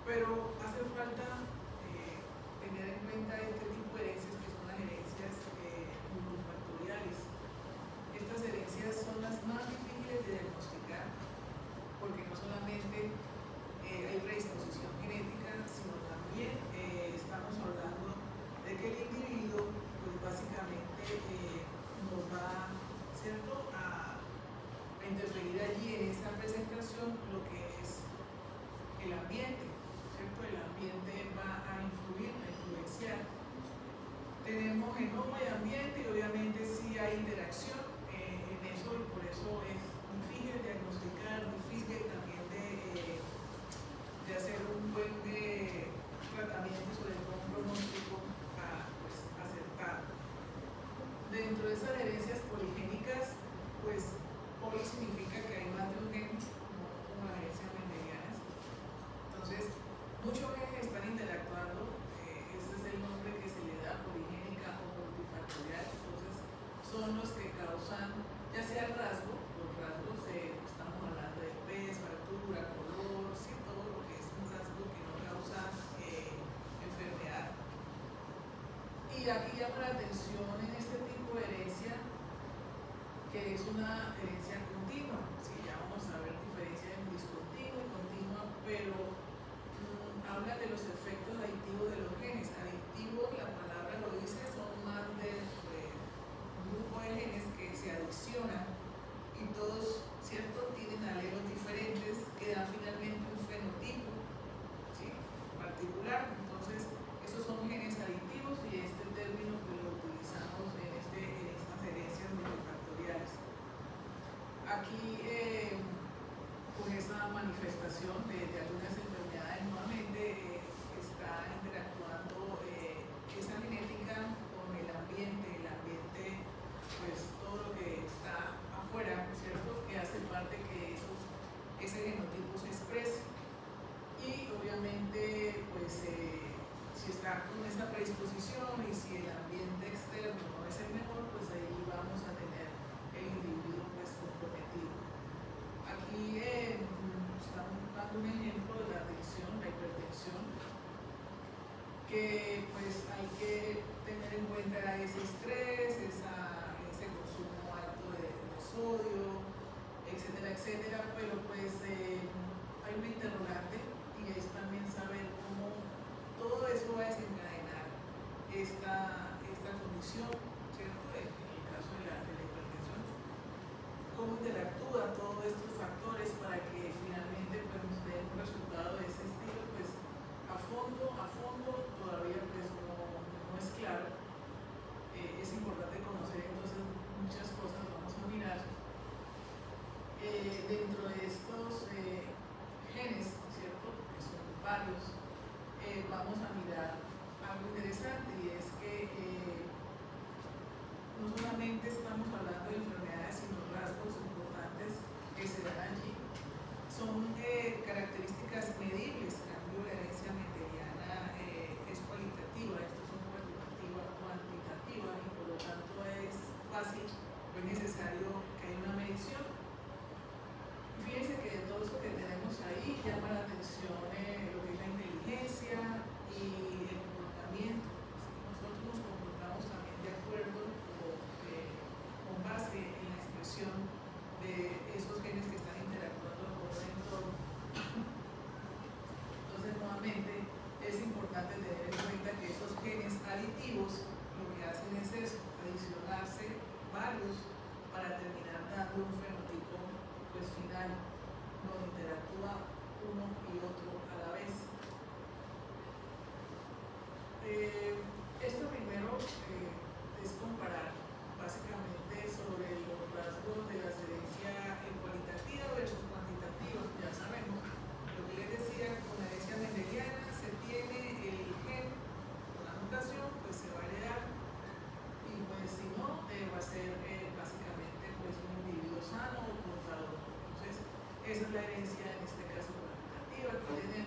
pero hace falta tener en cuenta este tipo de herencias que son las herencias multifactoriales. Estas herencias son las más difíciles de diagnosticar porque no solamente hay predisposición genética, sino también estamos hablando de que el individuo pues básicamente nos va, ¿cierto?, a interferir allí en esa presentación lo que es el ambiente, ¿cierto? El ambiente va a influir, a influenciar. Tenemos genoma y ambiente y obviamente sí hay interacción en eso y por eso es difícil diagnosticar, difícil también de hacer un buen tratamiento, sobre todo un pronóstico pues, acertado. Dentro de esas herencias poligénicas, pues poli significa que hay más de un gen, como las herencias mendelianas. Entonces, muchos genes están interactuando, ese es el nombre que se le da, poligénica o multifactorial. Entonces, son los que causan, ya sea el rasgo, los rasgos, estamos hablando de peso, altura, color, sí, todo lo que es un rasgo que no causa enfermedad. Y aquí llama la atención en este tipo de herencia que es una herencia continua. Sí, ya vamos a ver diferencia en discontinua y continua, pero habla de los efectos adictivos de los genes. Adictivos, la palabra lo dice, son más de un grupo de genes que se adicionan y todos, ¿cierto?, tienen alelos diferentes que dan finalmente un fenotipo, ¿sí?, particular. Entonces, esos son genes adictivos y este término que lo utilizamos en estas herencias multifactoriales. Aquí, con esa manifestación de algunas enfermedades, nuevamente está interactuando esa genética con el ambiente, pues todo lo que está afuera, ¿cierto?, que hace parte que ese genotipo se exprese. Y obviamente, pues si está con esa predisposición y si el ambiente externo no es el mejor, pues ahí vamos a tener el individuo pues comprometido. Aquí estamos dando un ejemplo de la adicción, la hipertensión, que pues hay que tener en cuenta ese estrés, ese consumo alto de sodio, etcétera, etcétera, pero pues hay un interrogante y es también saber cómo todo eso va a desencadenar esta condición, ¿cierto? En el caso de la hipertensión, cómo interactúan todos estos factores para que finalmente pues, nos dé un resultado de ese estilo, pues a fondo todavía pues, no es claro. Es importante conocer entonces muchas cosas, vamos a mirar. Dentro de estos genes, ¿cierto?, que son varios, vamos a mirar algo interesante y es que no solamente estamos hablando de enfermedades, sino rasgos importantes que se dan allí. Son características medibles. En cambio, la herencia mendeliana es cualitativa, estos son cuantitativas y por lo tanto es fácil, no es necesario que haya una medición. Fíjense que de todo eso que tenemos ahí llama la atención lo que es la inteligencia y el comportamiento. Nosotros nos comportamos también de acuerdo con base en la expresión de esos genes que están interactuando con el entorno. Entonces, nuevamente, es importante tener en cuenta que esos genes aditivos lo que hacen es eso, adicionarse varios para terminar dando un fenotipo pues final, donde interactúa uno y otro a la vez. Esto primero es comparar básicamente sobre los rasgos de la herencia cualitativa versus cuantitativa. Ya sabemos, lo que les decía, con la herencia mendeliana se tiene el gen con la mutación, pues se va a heredar y pues si no, va a ser básicamente pues un individuo sano o portador. Entonces, esa es la herencia en este caso cuantitativa. Aquí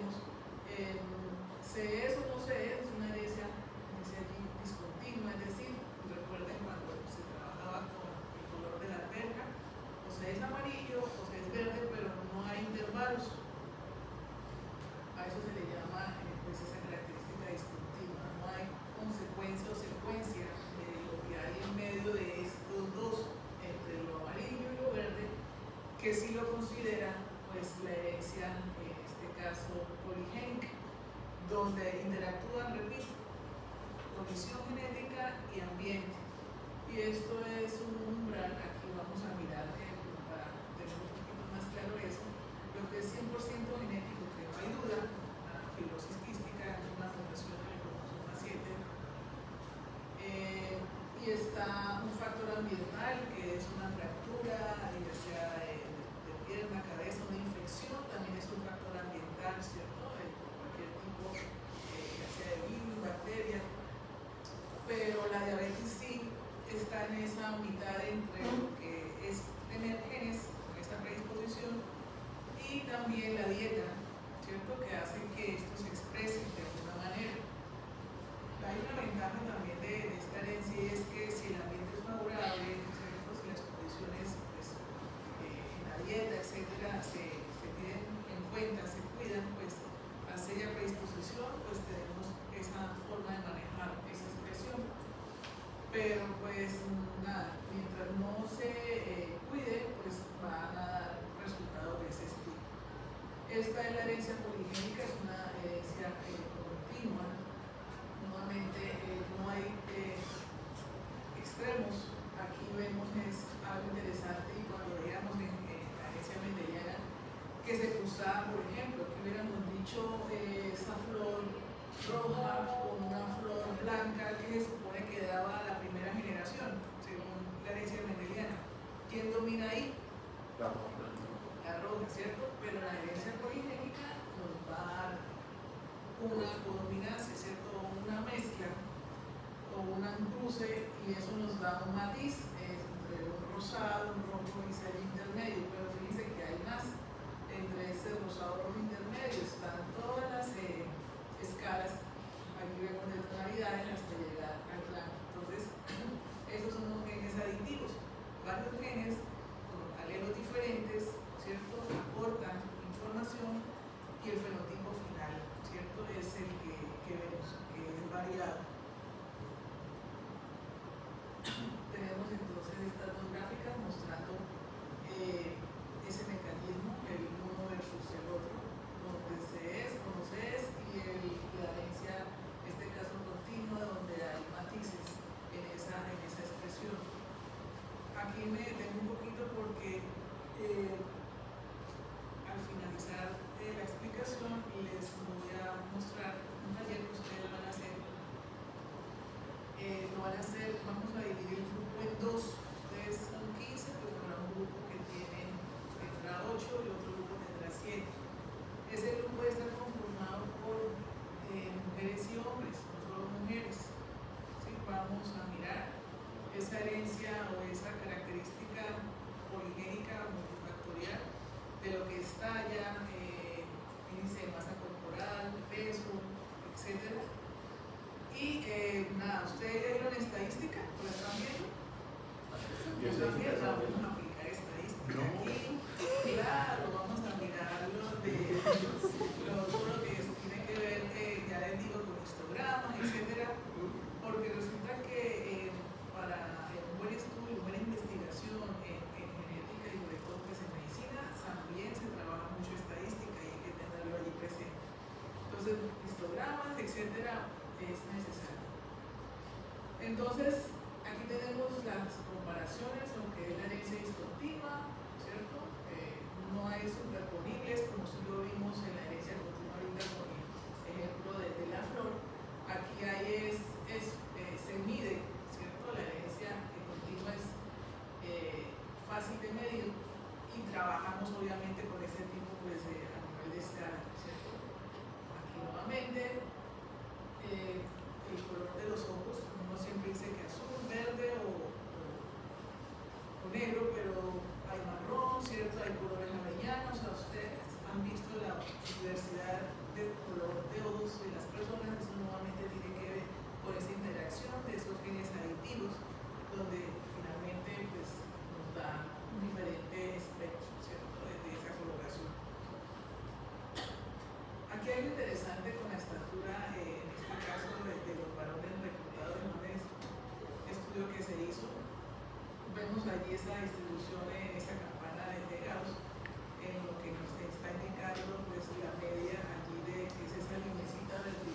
donde interactúan, repito, condición genética y ambiente. Y esto es un umbral, aquí vamos a mirar para tener un poquito más claro eso, lo que es 100% genético, que no hay duda, la fibrosis quística es una mutación del cromosoma 7, y está un factor ambiental que es una fractura, ya sea de pierna, cabeza, una infección, también es un factor ambiental, ¿cierto? De cualquier tipo, ya sea de virus, bacteria, pero la diabetes sí está en esa mitad entre lo que es tener genes con esa predisposición y también la dieta, ¿cierto? Que hace que esto se exprese de alguna manera. Hay una ventaja también de esta herencia y es que si el ambiente es favorable, ¿cierto? Si las condiciones pues, en la dieta, etcétera, se tienen en cuenta, se cuidan, pues a aquella predisposición, pues tenemos esa forma de manejar esa expresión. Pero pues nada, mientras no se cuide, pues van a dar resultados de ese estilo. Esta es la herencia poligénica, es una herencia continua. Nuevamente no hay extremos. Aquí vemos es algo interesante y cuando veíamos en la herencia mendeliana que se cruzaba, por ejemplo, que hubiéramos dicho esta flor roja con una flor blanca que se supone que daba la primera generación, según la herencia mendeliana. ¿Quién domina ahí? La roja. La roja, ¿cierto? Pero la herencia poligénica nos va a dar una codominancia, ¿cierto? Una mezcla o un cruce y eso nos da un matiz entre un rosado, un rojo y ser intermedio, pero fíjense que hay más. Entre ese rosado rojo intermedio están todas las escalas, aquí vemos de tonalidades hasta llegar al blanco. Entonces, esos son los genes aditivos. Varios genes con alelos diferentes, ¿cierto? Aportan información y el fenotipo final, ¿cierto? Es el que vemos, que es variado. Tenemos entonces estas dos gráficas mostrando ese mecanismo, el uno versus el otro, donde se es, como se es, y la herencia, en este caso continua, donde hay matices en esa expresión. Aquí me detengo un poquito porque al finalizar la explicación les voy a mostrar un taller que ustedes van a hacer. Vamos a dividir el grupo en dos. Ustedes son 15, pues habrá un grupo que tendrá 8 y otro grupo tendrá 7. Ese grupo debe estar conformado por mujeres y hombres, no solo mujeres. ¿Sí? Vamos a mirar esa herencia o esa característica poligénica multifactorial de lo que está ya, índice de masa corporal, peso, etc. Y nada, ¿ustedes vieron estadística? ¿Lo están viendo? También vamos a aplicar estadística aquí. Claro, vamos a mirar todo lo que tiene que ver, ya les digo, con histogramas, etc. Porque resulta que para un buen estudio, una buena investigación en genética y sobre todo pues, en medicina, también se trabaja mucho estadística y hay que tenerlo allí presente. Entonces, histogramas, etcétera, es necesario. Entonces, aquí tenemos las comparaciones, aunque es la herencia discontinua, ¿cierto? No hay superponibles, como si lo vimos en la herencia continua ahorita con el ejemplo de la flor. Aquí hay se mide, ¿cierto? La herencia continua es fácil de medir y trabajamos obviamente con este tipo pues, a nivel de escala, ¿cierto? Aquí nuevamente. El color de los ojos, uno siempre dice que azul, verde o negro, pero hay marrón, ¿cierto? Hay colores avellanos, o sea, ustedes han visto la diversidad de color de ojos de las personas, eso nuevamente tiene que ver con esa interacción de esos genes aditivos, donde finalmente pues, nos da un diferente espectro, ¿cierto? De esa coloración. Aquí hay algo interesante con la estatura, en este caso de los varones reclutados en un estudio que se hizo. Vemos allí esa distribución en esa campana de Gauss, en lo que nos está indicando pues, la media allí de que es esa linecita vertical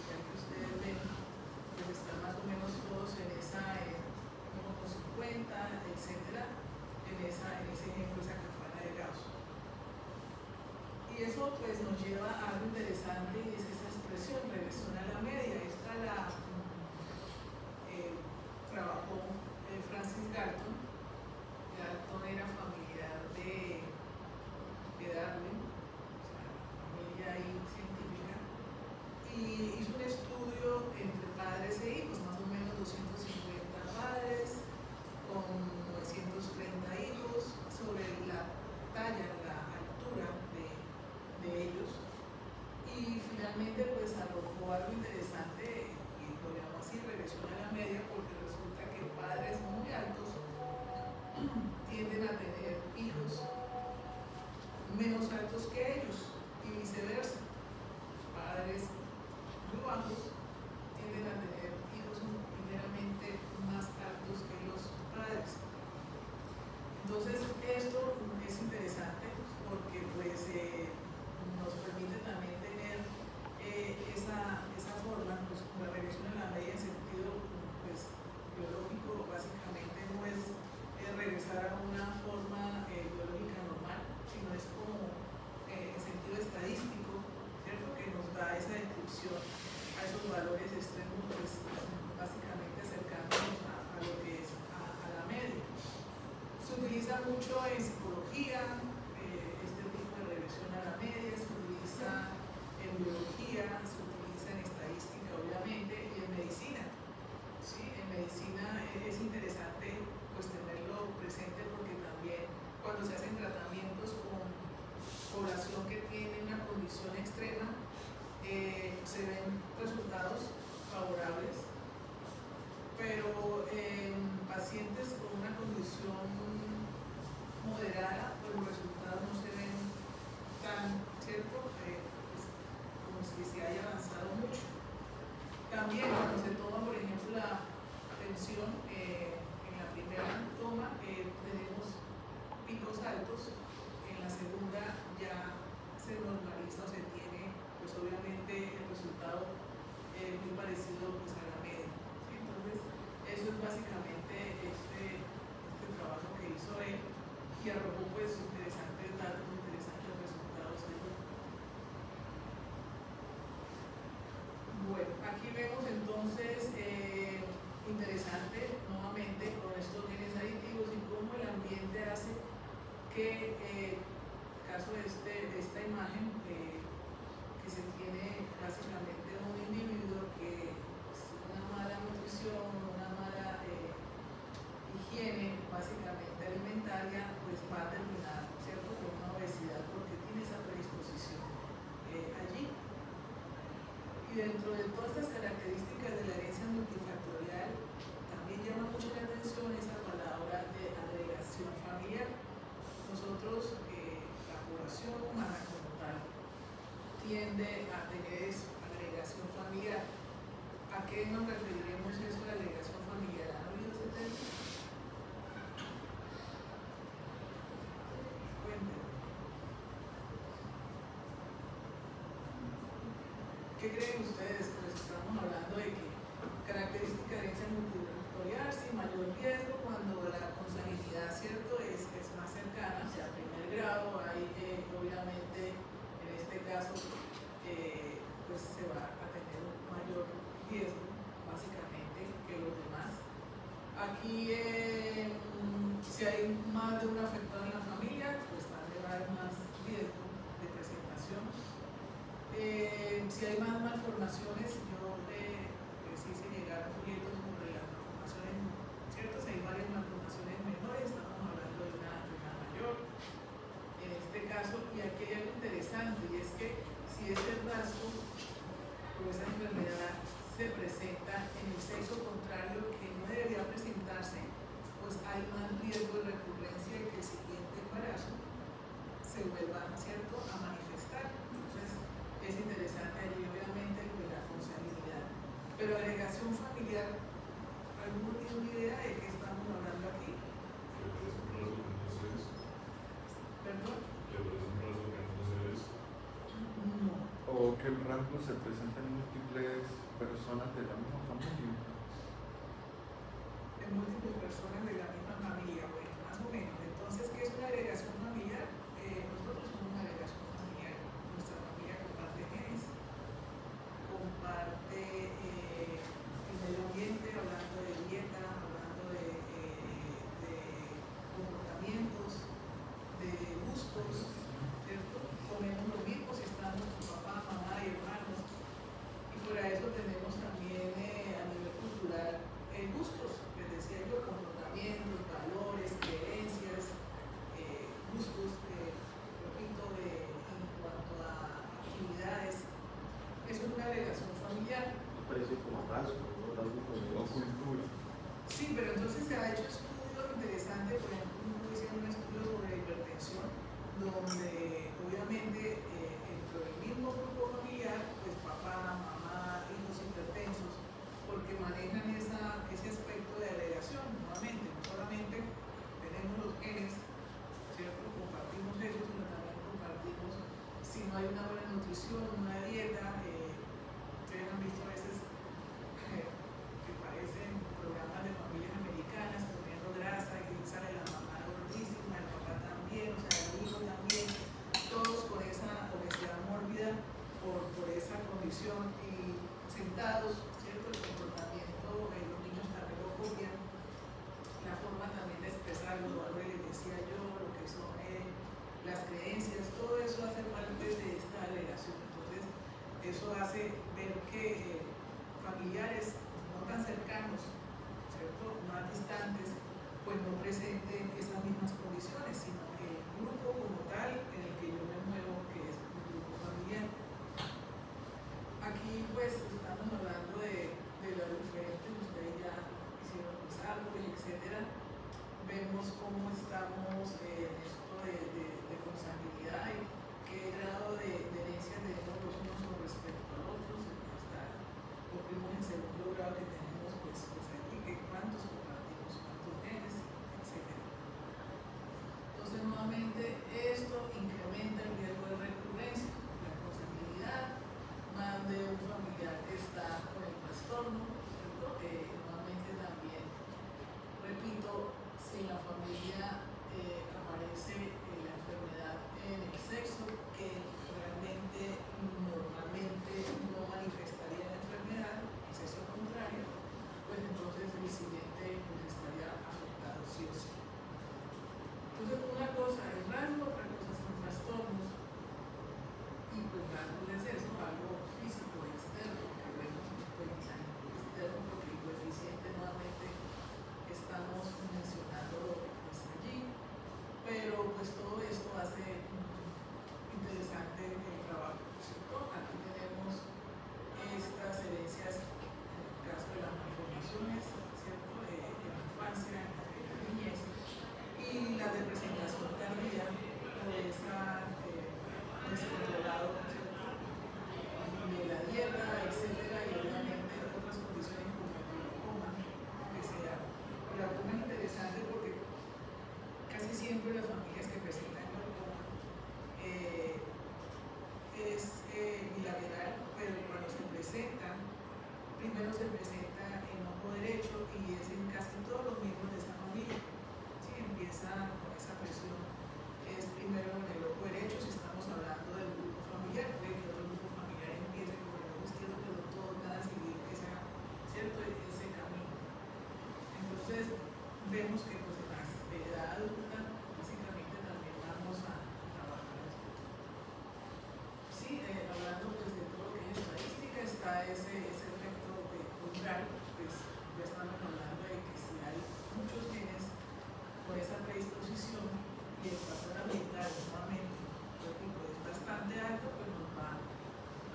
trabajos tienden a tener hijos ligeramente más altos que los padres. Entonces, esto es interesante porque pues, nos permite también tener esa forma, pues, la regresión a la media en sentido pues, biológico, básicamente no es regresar a una forma biológica normal, sino es como en sentido estadístico, ¿cierto? Que nos da esa descripción a esos valores extremos, pues básicamente acercándonos a lo que es a la media. Se utiliza mucho en psicología, este tipo de regresión a la media, se utiliza en biología, se utiliza en estadística obviamente, y en medicina. ¿Sí? En medicina es interesante pues tenerlo presente porque también cuando se hacen tratamientos con población que tiene una condición extrema, se ven resultados favorables, pero en pacientes con una condición moderada, pues los resultados no se ven tan, ¿cierto? Pues, como si se haya avanzado mucho. También cuando se toma, por ejemplo, la tensión en la primera toma, tenemos picos altos, en la segunda ya se normaliza o se tiene, pues obviamente el resultado muy parecido pues, a la media. ¿Sí? Entonces, eso es básicamente este trabajo que hizo él y arrojó pues interesantes datos, interesantes resultados. Bueno, aquí vemos entonces, interesante nuevamente con estos genes aditivos y cómo el ambiente hace que, caso de esta imagen, que se tiene básicamente un individuo que una mala nutrición, una mala higiene básicamente alimentaria, pues va a terminar, ¿cierto?, con una obesidad porque tiene esa predisposición allí. Y dentro de todas estas características de la herencia multifactorial, también llama mucho la atención esa palabra de agregación familiar. Nosotros, la población humana como tal, tiende a tener agregación familiar. ¿A qué nos referiremos eso de agregación familiar? ¿Han oído ese término? Cuéntenme. ¿Qué creen ustedes? Pues estamos hablando de que característica de herencia multifactorial, sin mayor riesgo, cuando la consanguinidad, ¿cierto?, es más cercana, o sea, a primer grado, hay obviamente, en este caso, pues se va a tener un mayor riesgo, básicamente, que los demás. Aquí, si hay más de un afectado en la familia, pues también va a haber más riesgo de presentación. Si hay más malformaciones, yo les hice llegar folletos sobre las malformaciones, ¿cierto? Si hay varias malformaciones menores, estamos hablando de una mayor. En este caso, y aquí hay algo interesante, y es que si este rasgo o esa enfermedad se presenta en el sexo contrario que no debería presentarse, pues hay más riesgo de recurrencia de que el siguiente embarazo se vuelva, ¿cierto?, a manifestar. Entonces, es interesante allí, obviamente, pues, la consanguinidad. Pero agregación familiar, ¿alguno tiene una idea de qué estamos hablando aquí? ¿Perdón? No. O que el rasgo se presenta en múltiples personas de la misma familia. En múltiples personas de la misma familia, bueno, más o menos. Entonces, ¿qué es una agregación familiar? Nosotros somos una agregación familiar. Nuestra familia comparte genes, comparte el medio ambiente, hablando de dieta, hablando de comportamientos, de gustos, ¿cierto? Comemos lo mismo si estamos con papá, mamá y hermanos. Y fuera de eso tenemos también a nivel cultural gustos, les decía yo, comportamientos, valores, creencias, gustos, repito, en cuanto a actividades. Eso es una agregación familiar. Parece como rasgo, ¿no? Rasgo como cultura. Sí, pero entonces se ha hecho estudios interesantes, por ejemplo, hicieron un estudio sobre hipertensión, donde obviamente dentro del mismo grupo familiar, pues papá, mamá, hijos dados, ¿cierto? El comportamiento, los niños también lo copian, la forma también de expresar los valores, les decía yo, lo que son las creencias, todo eso hace parte de esta relación. Entonces, eso hace ver que familiares no tan cercanos, ¿cierto? Más distantes, pues no presenten esas mismas condiciones, sino que el grupo como tal en el que yo me muevo, que es un grupo familiar. Aquí pues estamos hablando de los diferentes, ustedes ya hicieron los árboles, etcétera. Vemos cómo estamos en esto de consanguinidad y qué grado de herencia tenemos los unos con respecto a otros, hasta los primos en segundo grado que tenemos pues aquí, que cuántos compartimos, cuántos genes, etcétera. Entonces nuevamente esto incrementa el riesgo de recurrencia, la consanguinidad, más de un familiar que está con el trastorno, ¿cierto? Nuevamente también, repito, si en la familia aparece la enfermedad en el sexo, que realmente normalmente no manifestaría la enfermedad, el sexo contrario, pues entonces el siguiente pues estaría afectado sí o sí. Entonces una cosa es rasgo, otra cosa son trastornos, y pues rasgo es eso, algo físico externo, que vemos pues externo porque el coeficiente nuevamente estamos mencionando pues allí, pero pues todo esto hace interesante el trabajo, ¿cierto? Aquí tenemos estas herencias, en el caso de las malformaciones, ¿cierto? De la infancia, de la niñez, y la representación tardía por esa descontrolado, ¿cierto? De la dieta, etcétera, y obviamente otras condiciones como el glaucoma, que sea. El glaucoma es interesante porque casi siempre las familias que presentan glaucoma es bilateral, pero cuando se presentan, primero se presenta en ojo derecho y es en casi todos los miembros de esa familia. ¿Sí? Empieza con esa presión, es primero en el ojo derecho si estamos hablando del grupo familiar, puede que otro grupo familiar empiece con el ojo izquierdo, pero todos van a seguir ese camino. Entonces, vemos que pues en la edad adulta, básicamente también vamos a trabajar esto. Sí, hablando pues de todo lo que es estadística, está ese efecto de umbral, pues ya estamos hablando de que si hay muchos genes con esa predisposición y el factor ambiental nuevamente, repito, es bastante alto, pues nos va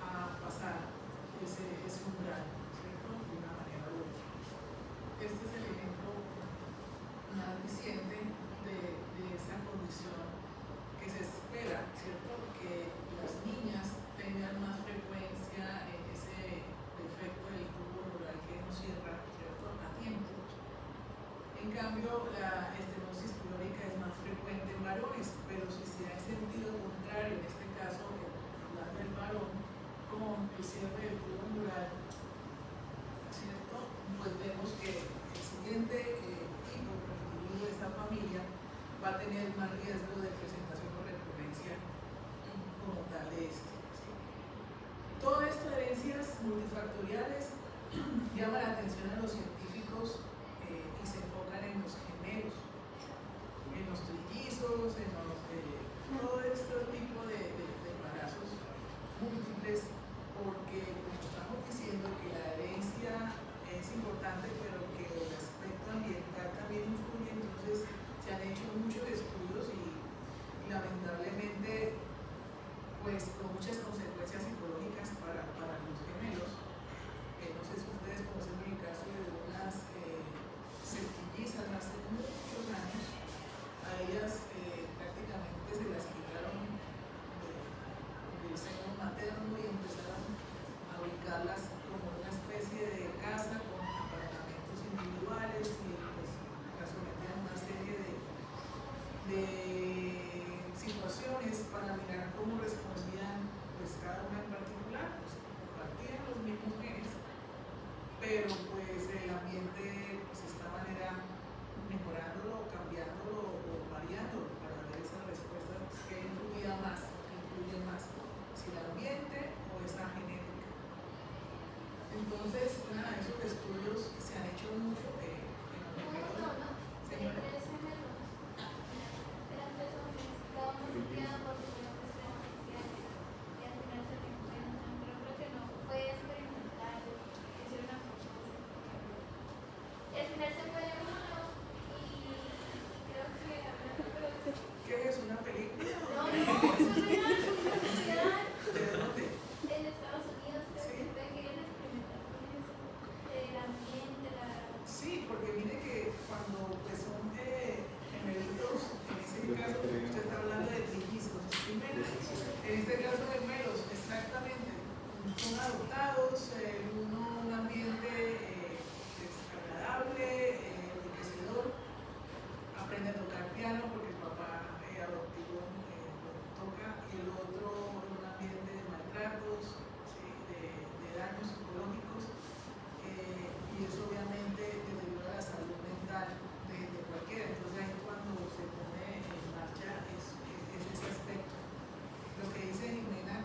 a pasar ese umbral, ¿cierto? De una manera u otra. Este es el ejemplo más reciente de esa condición que se espera, ¿cierto? Que las niñas tengan más frecuencia en ese defecto del tubo neural que no cierra, ¿cierto? A tiempo. En cambio, la estenosis pilórica es más frecuente en varones, pero si se da en sentido contrario, en este caso, hablando del varón, con el cierre del tubo neural, ¿cierto? Pues vemos que el siguiente tipo, el individuo de esta familia, va a tener más riesgo de presentación o recurrencia como tal de este. ¿Sí? Todo esto de herencias multifactoriales llama la atención a los científicos y se enfocan en los gemelos, en los trillizos, en los, todo este tipo de embarazos múltiples, porque como estamos diciendo que la herencia es importante, pero que el aspecto ambiental también influye, entonces se han hecho muchos estudios y lamentablemente pues con muchas consecuencias psicológicas para los gemelos. No sé si ustedes conocen el caso de unas septillizas hace muchos años, a ellas prácticamente se las quitaron Entonces, nada, esos estudios se han hecho mucho en los gemelos. Señora. ¿Qué es una película? ¿De dónde? Sí, porque mire que cuando pues, son gemelitos, en ese caso usted está hablando de trillizos, en este caso gemelos, exactamente, son adoptados, uno un ambiente desagradable, enriquecedor, aprende a tocar piano porque el papá adoptivo lo toca, y el otro un ambiente de maltratos, ¿sí? de daños psicológicos. Y eso obviamente deteriora la salud mental de cualquiera. Entonces ahí cuando se pone en marcha es ese aspecto. Lo que dice Jimena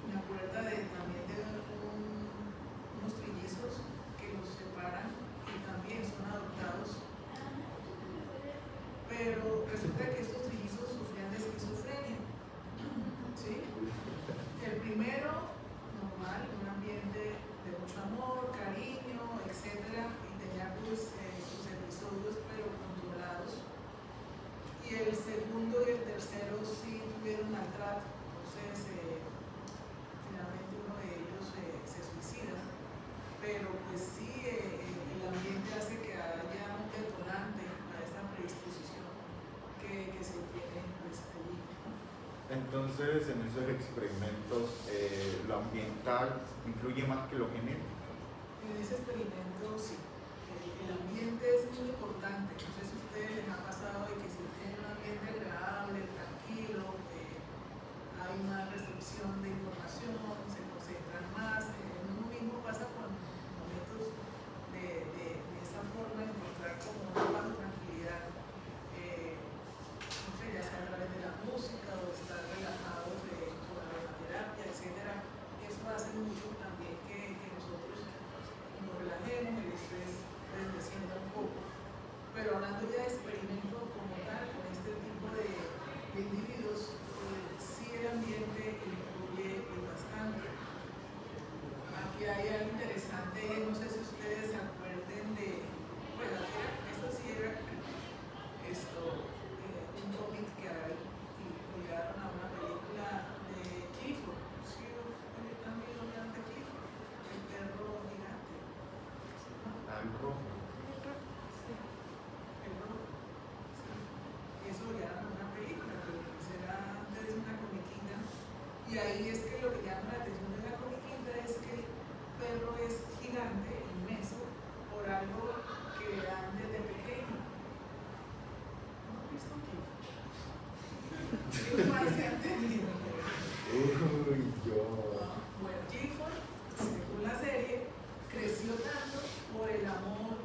me acuerda también de unos trillizos que los separan y también son adoptados, pero resulta que estos trillizos sufrían de esquizofrenia, ¿sí? El primero normal, un ambiente de mucho amor, cariño, etcétera, y tenía pues sus episodios pero controlados. Y el segundo y el tercero sí tuvieron maltrato, entonces finalmente uno de ellos se suicida, pero pues sí el ambiente hace que haya un detonante a esta predisposición que se tiene pues allí. Entonces, en esos experimentos, lo ambiental influye más que lo genético. En ese experimento sí, el ambiente es muy importante. No sé si a ustedes les ha pasado de que si tienen un ambiente agradable, tranquilo, hay más recepción de información, se concentran más. Uno mismo pasa con momentos de esa forma de encontrar como una paz o tranquilidad. No sé, ya sea a través de la música o estar relajados con la aromaterapia, etcétera. Eso hace mucho también que nosotros nos relajemos, el estrés pues descienda un poco. Pero hablando ya de experimento como tal, con este tipo de individuos, sí el ambiente influye bastante. Aquí hay algo interesante, no sé si ustedes se acuerden de, bueno, esto sí era un cómic que hay y lo llevaron a una película de Clifford. Sí, también lo vean de Clifford, el perro gigante. Al rojo. El rojo. Sí. Y eso lo llevaron a una película, pero será antes una comiquita. Y ahí es que lo que llama la atención de la comiquita es que el perro es gigante, inmenso, por algo que le dan desde pequeño. ¿No has visto Clifford? Clifford ahí se ha entendido. Uy, yo. Bueno, Clifford, según la serie, creció tanto por el amor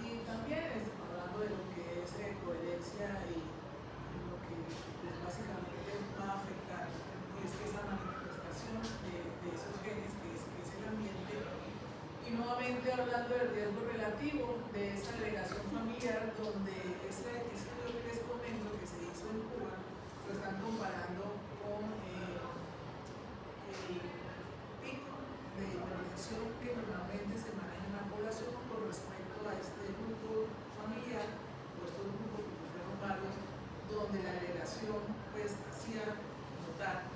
y también hablando de lo que es coherencia y lo que pues, básicamente va a afectar pues, esa manifestación de esos genes que es el ambiente. Y nuevamente hablando del riesgo relativo de esa agregación familiar, donde ese estudio que les comento que se hizo en Cuba, lo están comparando con el pico de hipertensión que normalmente se maneja en la población con respecto a este grupo familiar o estos grupos que fueron varios, donde la agregación pues hacía notar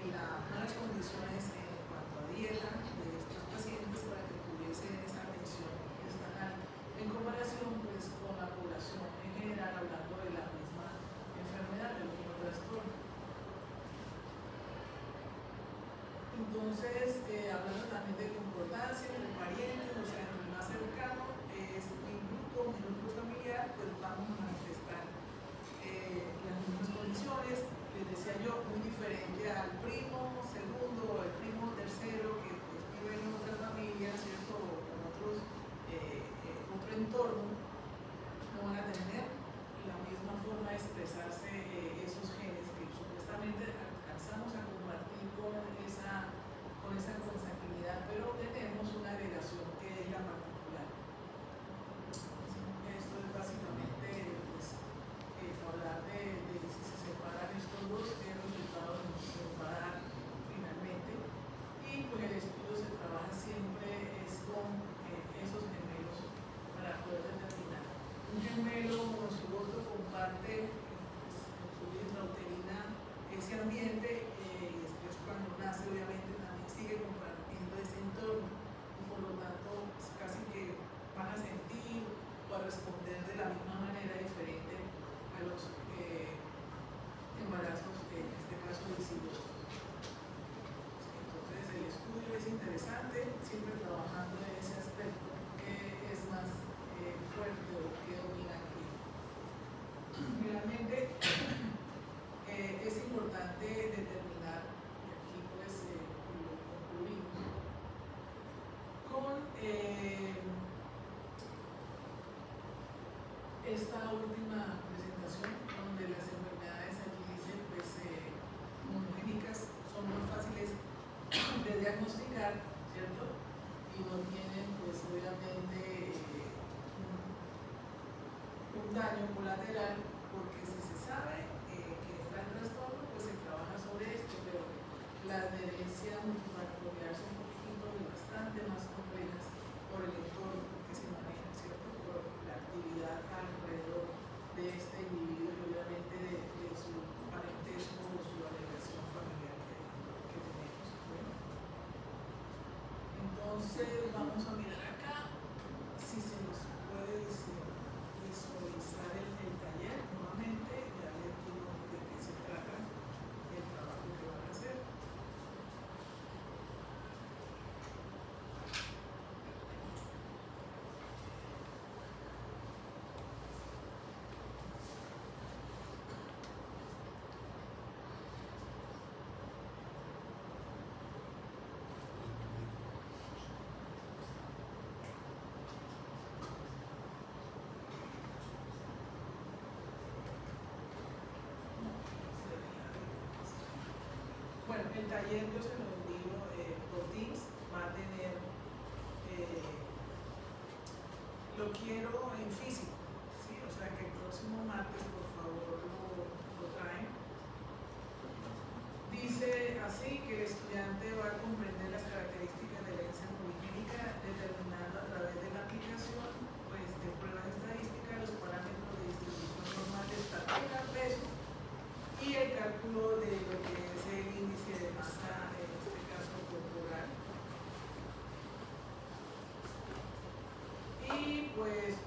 las malas condiciones en cuanto a dieta de estos pacientes para que tuviesen esa atención estatal en comparación pues con la población en general, hablando de la misma enfermedad, del mismo trastorno. Entonces, hablando también de concordancia entre parientes, o sea, entre el más cercano es mi grupo familiar, pues vamos a manifestar las mismas condiciones. Les decía yo, muy diferente al primo segundo o el primo tercero que pues, vive en otra familia, ¿cierto? O en otro entorno, no van a tener la misma forma de expresarse esos genes que supuestamente alcanzamos a compartir con esa consanguinidad, pero tenemos una agregación que es la particular. Esto es básicamente pues, hablar de si se separan estos dos, qué resultados nos va a dar finalmente. Y pues el estudio se trabaja siempre es con esos gemelos para poder determinar. Un gemelo monocigoto comparte pues, en su vida intrauterina ese ambiente y después cuando nace obviamente también sigue compartiendo ese entorno y por lo tanto pues, casi que van a sentir o a responder de la misma manera diferente a los embarazos, en este caso decididos. Entonces el estudio es interesante, siempre trabajando en ese aspecto que es más fuerte o que domina aquí. Realmente es importante determinar, y aquí pues lo concluimos, con esta última presentación donde las enfermedades aquí dicen pues monogénicas son más fáciles de diagnosticar, ¿cierto? Y no tienen pues obviamente un daño colateral, porque si se sabe que está el trastorno, pues se trabaja sobre esto, pero las de herencia multifactorial son un poquito bastante más complejas por el entorno que se maneja, ¿cierto? Por la actividad alrededor de este individuo y obviamente de su parentesco o su agregación familiar que tenemos. ¿Bueno? Entonces vamos a mirar acá si se nos puede visualizar el taller nuevamente, ya les digo de qué se trata el trabajo que van a hacer. Bueno, el taller yo se lo envío por Teams, va a tener, lo quiero en físico, ¿sí? O sea que el próximo martes por favor lo traen. Dice así que el estudiante va a comprender las características de la herencia poligénica determinando a través de la aplicación pues, de pruebas estadísticas los parámetros de distribución normal de estatura, peso y el cálculo de lo que es el índice de masa, en este caso corporal. Y pues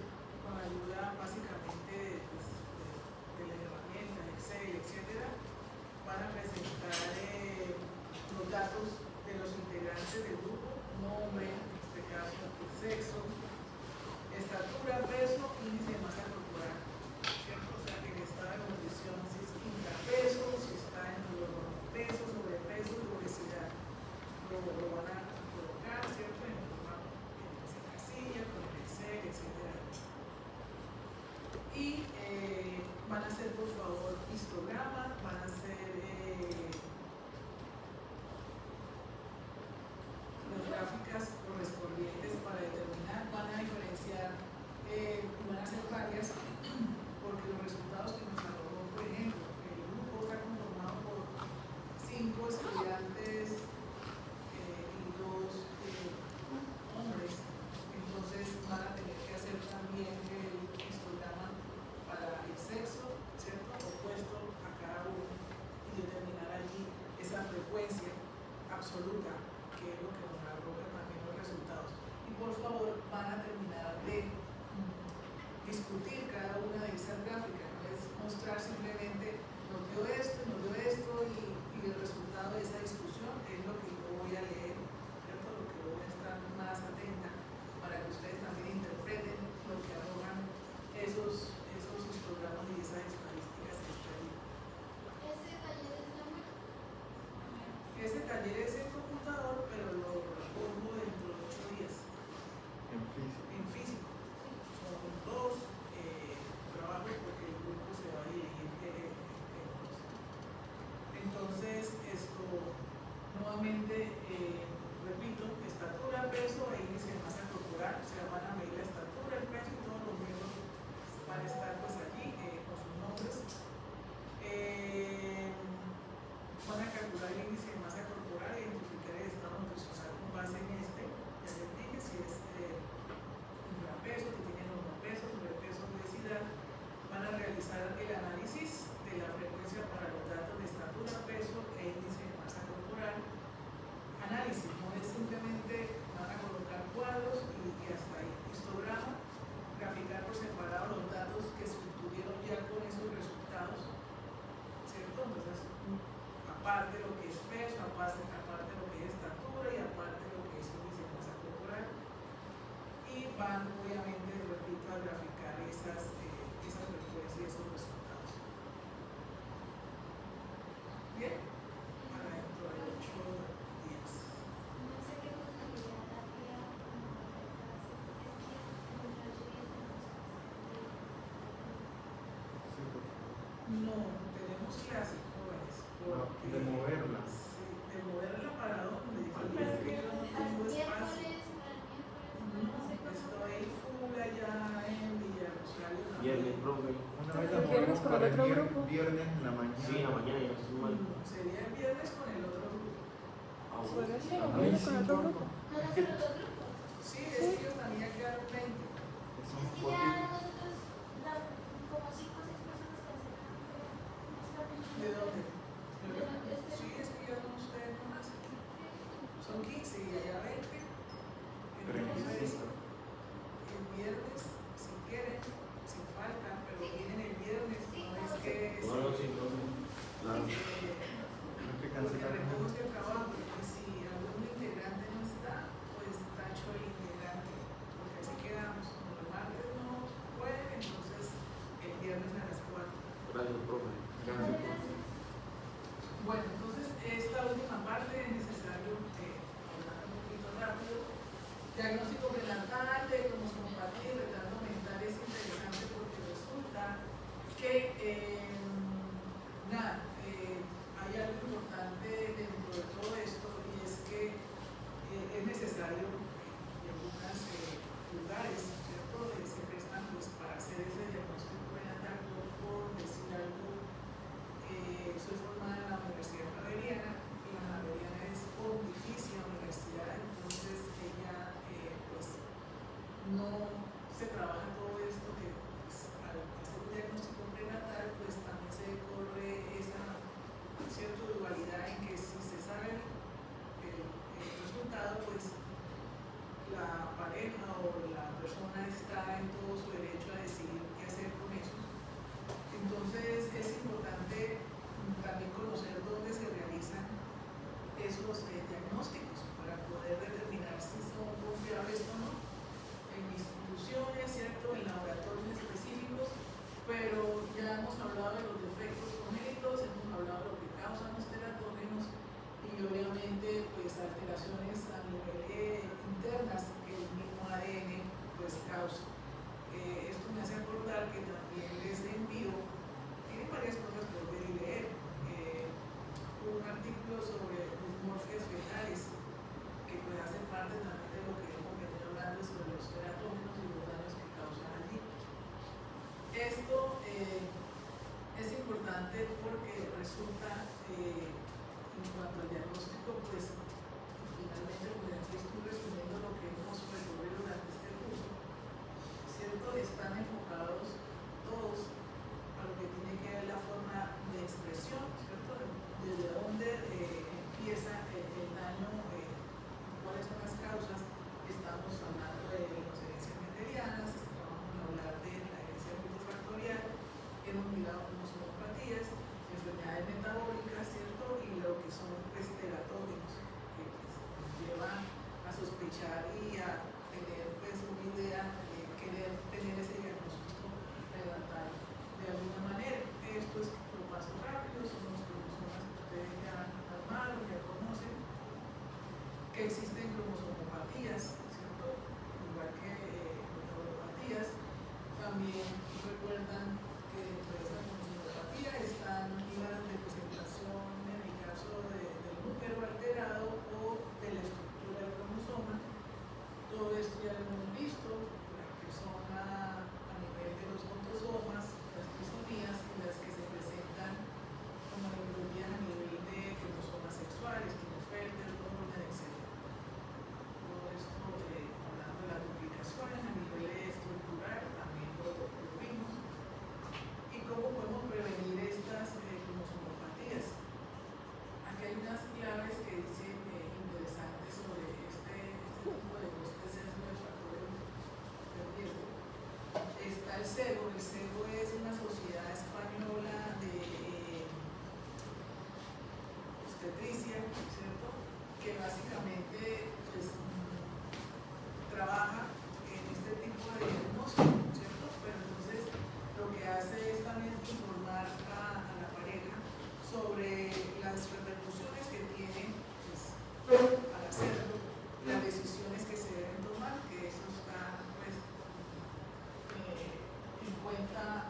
con la ayuda básicamente pues, de las herramientas, Excel, etcétera, van a presentar los datos de los integrantes del grupo, nombre, en este caso, sexo, estatura, peso, índice de masa corporal, ¿cierto? O sea, que el estado de condición, si es intrapeso, si está en peso, sobrepeso, obesidad, lo van a colocar, ¿cierto? En esa casilla, con el Excel, etcétera. discutir cada una de esas gráficas, no es mostrar simplemente nos dio esto y el resultado de esa discusión es lo que yo voy a leer, ¿cierto? Lo que voy a estar más atenta para que ustedes también interpreten lo que arrojan esos histogramos y esas estadísticas que están ahí. Ese taller es en computador, pero lo pongo dentro de 8 días. En físico. En físico. Son 2 trabajos porque el grupo se va a dirigir en 2. Entonces, esto nuevamente, repito, estatura, peso e índice de masa corporal. O sea, van a medir la estatura, el peso y todos los miembros van a estar pues allí con sus nombres. Van a calcular el índice de masa corporal, identificar el estado nutricional con base en este. Ya les dije si es infrapeso, si tiene normopeso, sobrepeso, obesidad. Van a realizar el análisis de la frecuencia para los datos de estatura, peso e índice de masa corporal. Análisis, no es simplemente van a colocar cuadros y hasta ahí. Histograma, graficar por separado los datos que se obtuvieron ya con esos resultados, ¿cierto? Entonces, aparte lo que es peso, aparte lo que es estatura y aparte lo que es índice de masa corporal. Y van, obviamente, repito, a graficar esas frecuencias y esos resultados. Bien, para dentro de 8 días. No, tenemos clases jóvenes. De moverla. Sí, de moverla para dónde. Es que yo no tengo espacio. Estoy full allá en Villarrosario. Viernes, profe. Una vez la ¿El viernes movemos con para el otro grupo? viernes en la mañana. Sí, en la mañana ya estoy mal. Sería el viernes con el otro grupo. Ah, ¿Puede bueno. ser? Ay, ¿Vienes sí, con otro porfa. grupo? Sí, es que ellos también quedaron 20. Son poquitos. ¿De dónde? Sí, es que ya no ustedes nomás. Son 15 y allá 20. Entonces, 35. el viernes, si quieren, sin falta, pero vienen el viernes, no es que No, no, sí, profe. Claro. No hay que porque cancelar. recogemos el trabajo, porque si algún integrante no está, pues tacho el integrante, porque así quedamos. Como el martes no pueden, entonces el viernes a las 4. Gracias, profe. Gracias. Bueno, entonces esta última parte es necesario hablar un poquito rápido. Diagnóstico prenatal de cromosomopatía y retardo mental es interesante porque resulta que hay algo importante dentro de todo esto y es que es necesario en algunos lugares, ¿cierto? Se prestan pues, para hacer ese diagnóstico prenatal por decir algo. Soy formada en la Universidad Javeriana y la Javeriana es pontificia universidad, entonces ella pues no se trabaja todo esto que pues, al hacer un diagnóstico prenatal pues también se corre esa cierta dualidad en que si se sabe el resultado pues la pareja o la persona está en todo su derecho a decidir qué hacer con eso. Entonces es importante también conocer dónde se realizan esos diagnósticos para poder determinar si son confiables o no. En instituciones, ¿cierto? En laboratorios específicos, pero ya hemos hablado de los defectos congénitos, hemos hablado de lo que causan los teratógenos y obviamente pues alteraciones a nivel internas que el mismo ADN pues causa. Esto me hace acordar que también les envío, tiene varias cosas por ver y leer, un artículo sobre dismorfias fetales que puede hacer parte también de lo que hemos venido hablando sobre los teratógenos y los daños que causan allí. Esto es importante porque resulta en cuanto al diagnóstico pues finalmente pues aquí estoy resumiendo lo que hemos recorrido durante este curso, ¿cierto? Están enfocados todos a lo que tiene que ver la forma de expresión, ¿cierto? Desde dónde empieza el daño, cuáles son las causas. Estamos hablando de las herencias mendelianas, vamos a hablar de la también recuerdan que dentro de esa cromosomatopatía están las de presentación en el caso del número alterado o de la estructura del cromosoma. Todo esto ya lo hemos visto, que son a nivel de los autosomas, las trisomías, en las que se presentan como embronías a nivel de cromosomas sexuales, Klinefelter, Doppler, etc. Todo esto hablando de las duplicaciones a nivel estructural, también lo vimos. ¿Y cómo podemos prevenir estas cromosomopatías? Aquí hay unas claves que dicen interesantes sobre este tipo de sesgo de factores de riesgo. Está el CEGO. El CEGO es una sociedad española de obstetricia, ¿cierto? Que básicamente pues, trabaja en este tipo de diagnóstico, ¿cierto? Pero entonces lo que hace es también informar a la pareja sobre las repercusiones que tiene pues, al hacerlo, las decisiones que se deben tomar, que eso está pues, en cuenta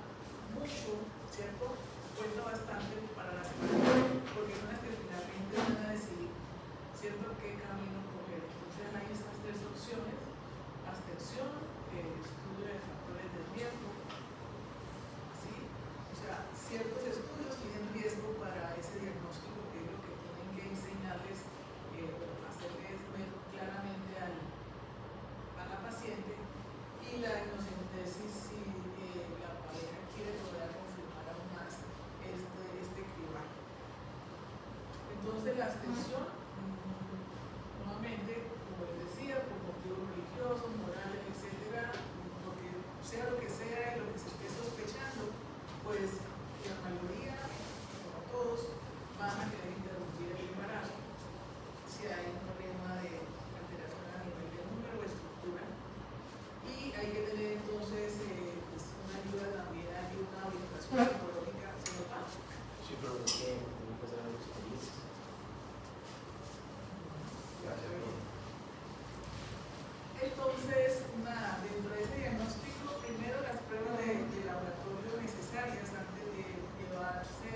mucho, ¿cierto? Cuenta bastante para las parejas, porque son las que finalmente van a decidir, ¿cierto?, qué camino coger. Entonces hay estas tres opciones: abstención, estudio de factores de riesgo, ¿sí? O sea, ciertos estudios tienen riesgo para ese diagnóstico, que es lo que tienen que enseñarles, hacerles ver claramente a la paciente, y la diagnosentesis si la pareja quiere lograr confirmar aún más este cribaje. Entonces la abstención, nuevamente, como les decía, por motivos religiosos, morales, etcétera, lo que sea y lo que se esté sospechando, pues la mayoría, como todos, van a querer interrumpir el embarazo si hay un problema de alteración a nivel de número o estructura. Y hay que tener entonces pues una ayuda también, hay una orientación psicológica, ¿sí lo pasa? Sí, pero es que tengo que hacer algo feliz. Gracias. Entonces, nada, dentro de este diagnóstico, primero las pruebas de laboratorio necesarias antes de llevarse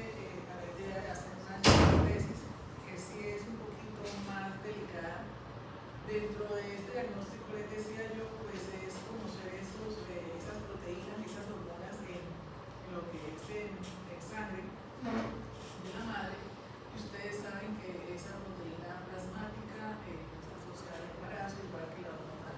a la idea de hacer una tesis, que sí es un poquito más delicada. Dentro de este diagnóstico, les decía yo, pues es conocer esas proteínas, esas hormonas en lo que es en sangre de la madre. Y ustedes saben que esa proteína plasmática está asociada al embarazo, igual que la hormona,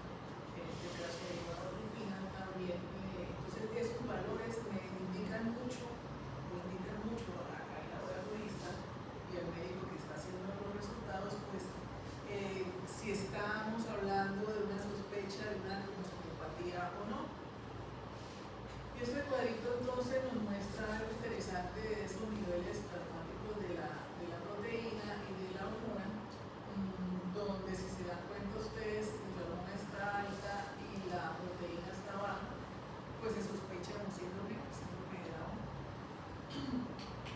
en este caso de la gonadotropina también. Entonces esos valores me indican mucho al laboratorista y al médico que está haciendo los resultados, pues si estamos hablando de una sospecha de una cromosomatopatía o no. Y este cuadrito entonces nos muestra algo interesante de esos niveles plasmáticos de la proteína y de la hormona, donde si se dan cuenta ustedes, si la hormona está alta y la proteína está baja, pues se sospecha de un síndrome de Down.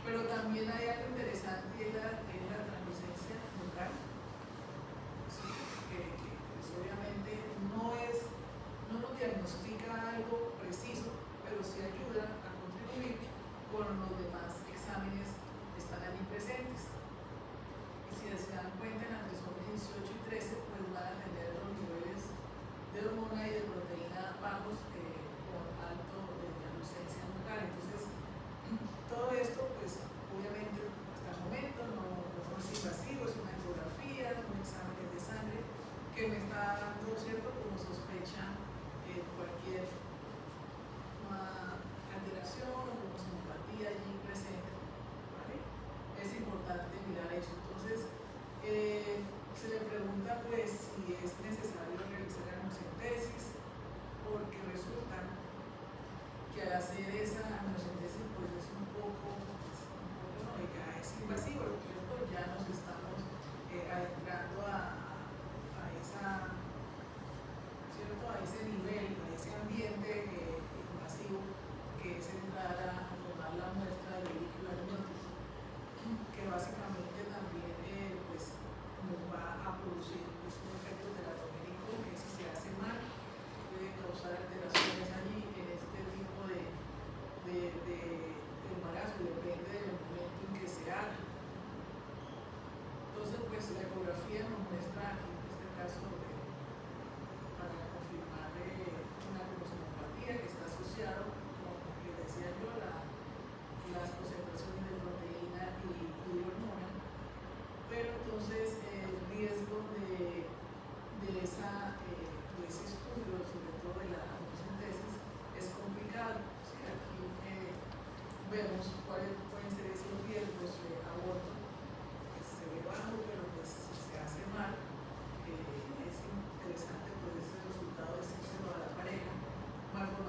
Pero también hay algo interesante y es la translucencia local, ¿sí? Que pues obviamente no nos diagnostica algo preciso, pero sí ayuda a contribuir con los demás exámenes que están allí presentes. Y si se dan cuenta, en la trisomía 18 y 13, pues van a tener los niveles de hormona y de proteína bajos con alto de translucencia local. Entonces, todo esto, pues obviamente hasta el momento no es invasivo, es una ecografía, un examen de sangre que me está dando, ¿cierto?, como sospecha cualquier alteración o cromosomatopatía allí presente, ¿vale? Es importante mirar eso. Entonces, se le pregunta pues si es necesario realizar la diagnosentesis, porque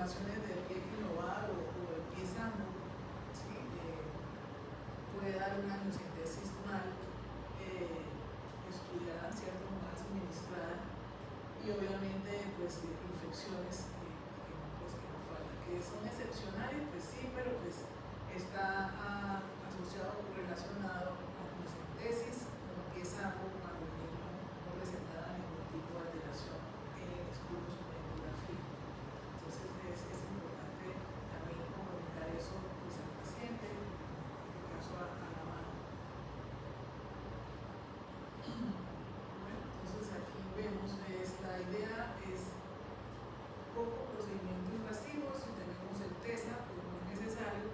malformaciones del pie equinovar o el pie sambo, ¿sí? Puede dar una amniocentesis mal estudiada, ¿cierto? Mal suministrada, y obviamente pues infecciones que no faltan, que son excepcionales, pues sí, pero pues está asociado o relacionado a amniocentesis, como pie sambo, cuando el niño no presentaba ningún tipo de alteración en el estudio o ecografía. Entonces es importante también comunicar eso pues, al paciente, en este caso a la madre. Bueno, entonces aquí vemos, la idea es poco procedimiento invasivo. Si tenemos el TESA, pues no es necesario.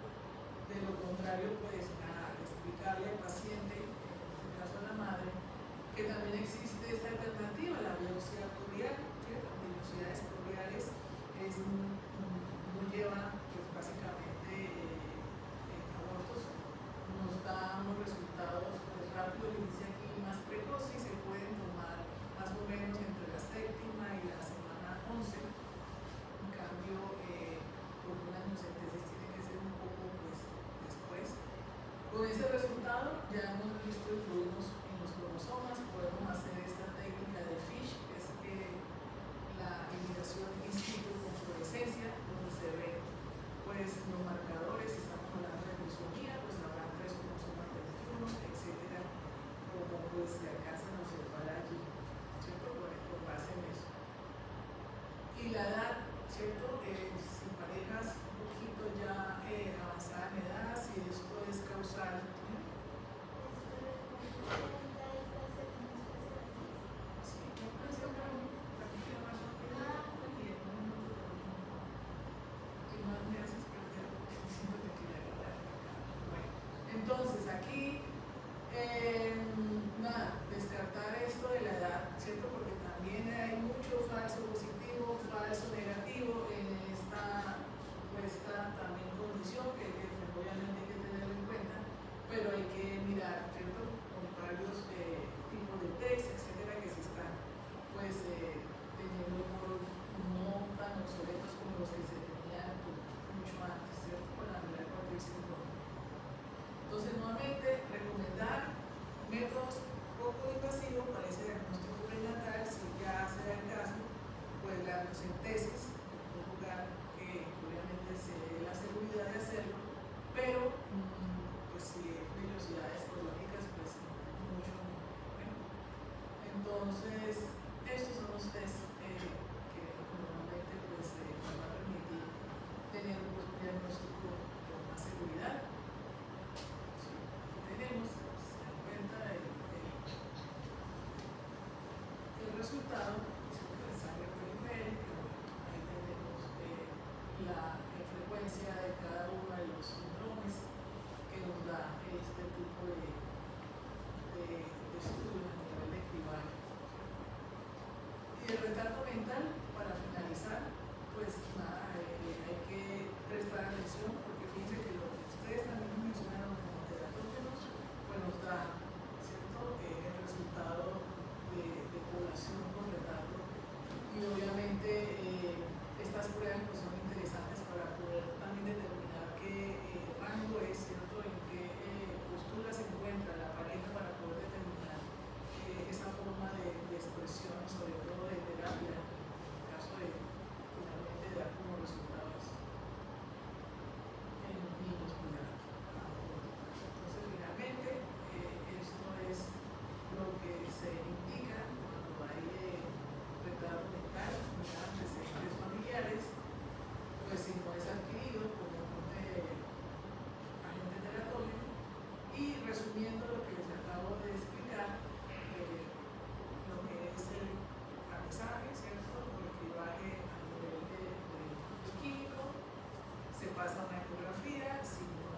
De lo contrario, pues explicarle al paciente, en este caso a la madre, que también existe esta alternativa, la biopsia cordial, ¿cierto? Vellosidades cordiales no lleva pues, básicamente abortos, nos da unos resultados pues, rápidos, dice aquí más precoces, y se pueden tomar más o menos entre la séptima y la semana 11. En cambio, por una amniocentesis tiene que ser un poco pues, después. Con ese resultado ya hemos visto incluirnos en los cromosomas, podemos hacer esta técnica de FISH, que es la imitación in situ con fluorescencia, donde se ven pues, los marcadores. Si estamos hablando de glucemia, pues habrá 3 cromosomas 21, etcétera, como pues se alcanzan a observar allí, ¿cierto? Con base en eso. Y la edad, ¿cierto? Si parejas un poquito ya avanzada en edad, si esto es causal. Entonces aquí, nada, descartar esto de la edad, ¿cierto? Porque también hay mucho falso positivo, falso negativo en esta supuesta también condición que obviamente hay que tenerlo en cuenta, pero hay que mirar, ¿cierto? Con varios tipos de test, etcétera, que se están pues teniendo no tan obsoletos como los que se tenían mucho antes, ¿cierto? Con la regla 4 y 5. Entonces, nuevamente, recomendar métodos poco invasivos para ese diagnóstico prenatal. Si ya se da el caso, pues la amniocentesis, en un lugar que obviamente se dé la seguridad de hacerlo, pero pues si hay vellosidades patológicas, pues mucho bueno. Entonces, estos son los test que normalmente pues, nos va a permitir tener un diagnóstico con más seguridad. Tenemos, se dan cuenta el resultado, el sangre periférico, ahí tenemos la frecuencia de cada uno de los síndromes que nos da este tipo de estudio a nivel de cribaje. Y el retardo mental, para finalizar, pues nada, hay que prestar atención, porque fíjense que lo que ustedes también mencionaron como teratógenos, pues nos da, ¿cierto? El resultado de población con retardo. Y obviamente estas pruebas pues, son interesantes para poder también determinar qué rango es, ¿cierto? En qué postura se encuentra la pareja para poder determinar esa forma de expresión, sobre todo de terapia, en el caso de finalmente dar como resultados en los niños cuidados. Entonces, finalmente, esto es lo que se indica cuando hay retardo mental, antecedentes familiares, pues si no es adquirido como un agente teratógeno. Y resumiendo lo que les acabo de explicar, lo que es el aterrizaje, ¿cierto? El cribaje a nivel de químico, se pasa a una ecografía, si no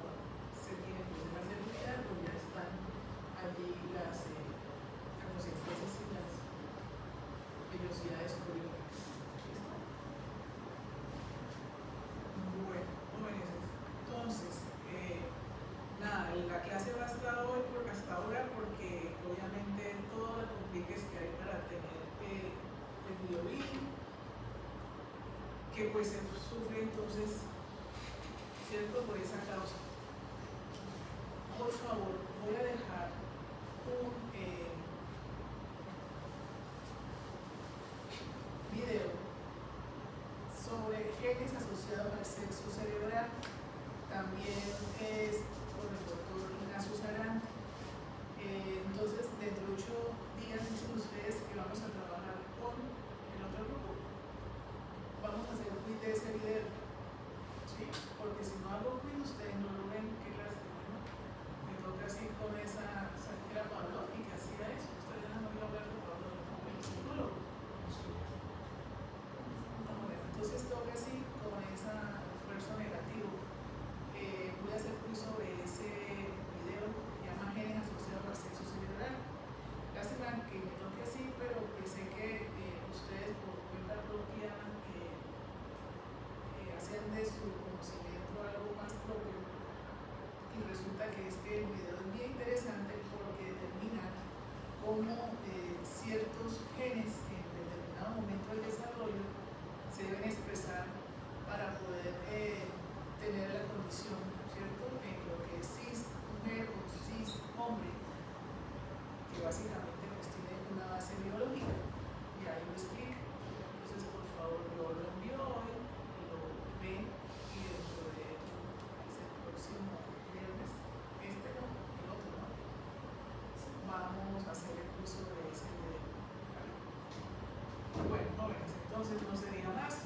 se tiene pues la seguridad, pues ya están allí las amniocentesis y las vellosidades cordiales. ¿Listo? Bueno, jóvenes, entonces, nada, la clase va a estar hoy hasta ahora porque obviamente todos los compliques que hay para tener el biobío, que pues se sufre entonces, ¿cierto? Por esa causa. Por favor, voy a dejar un video sobre genes asociados al sexo cerebral. También es por el doctor Ignacio Sarán. Entonces, dentro de 8 días, dicen ustedes que vamos a trabajar con el otro grupo. Vamos a hacer un quiz de ese video, ¿sí? Porque si no hago quiz, ustedes no lo ven, qué lástima, ¿no? Me toca así con esa, ¿sabes que era Pablo? Y que hacía eso. Ustedes no me hablar de Pablo, como el psicólogo. No, bueno, entonces toca así con ese esfuerzo negativo. Voy a hacer quiz sobre ese video que llama genes asociados al sexo cerebral. Lástima que me toque así, pero pensé que ustedes por cuenta propia hacían de su conocimiento algo más propio, y resulta que es que el video es bien interesante porque determina cómo ciertos genes en determinado momento del desarrollo se deben expresar para poder tener la condición, ¿cierto? En lo que es cis mujer o cis hombre, que básicamente pues tiene una base biológica, y ahí lo explica. Entonces, por favor, yo lo envío hoy, lo ven, y dentro de el próximo viernes, no, el otro, ¿no? Vamos a hacer el curso de ese video. ¿Vale? Bueno, jóvenes, entonces no sería más.